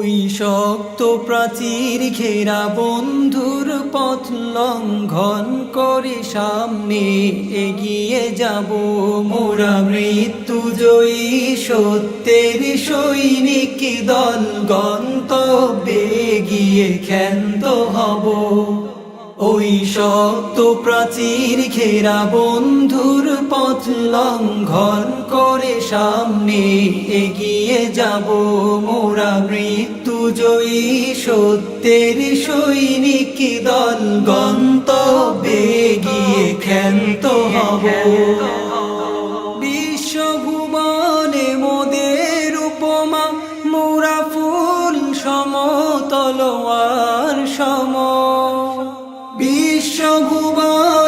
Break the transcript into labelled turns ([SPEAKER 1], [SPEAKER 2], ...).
[SPEAKER 1] ওই শক্ত প্রাচীর ঘেরা বন্ধুর পথ লঙ্ঘন করে সামনে এগিয়ে যাব মোরা মৃত্যু জয়ী সত্যের সৈনিক দল গন্তব্যে গিয়ে ক্ষান্ত হব। ওই শক্ত প্রাচীর ঘেরা বন্ধুর পথ লঙ্ঘন করে সামনে এগিয়ে যাব মোরা মৃত্যু জয়ী সত্যের সৈনিক দল গন্তব্যে গিয়ে ক্ষান্ত হব। বিশ্বভুবনে মোদের উপমা মোরা ফুল সমতলোয়ার সম। বিশ্বভুবন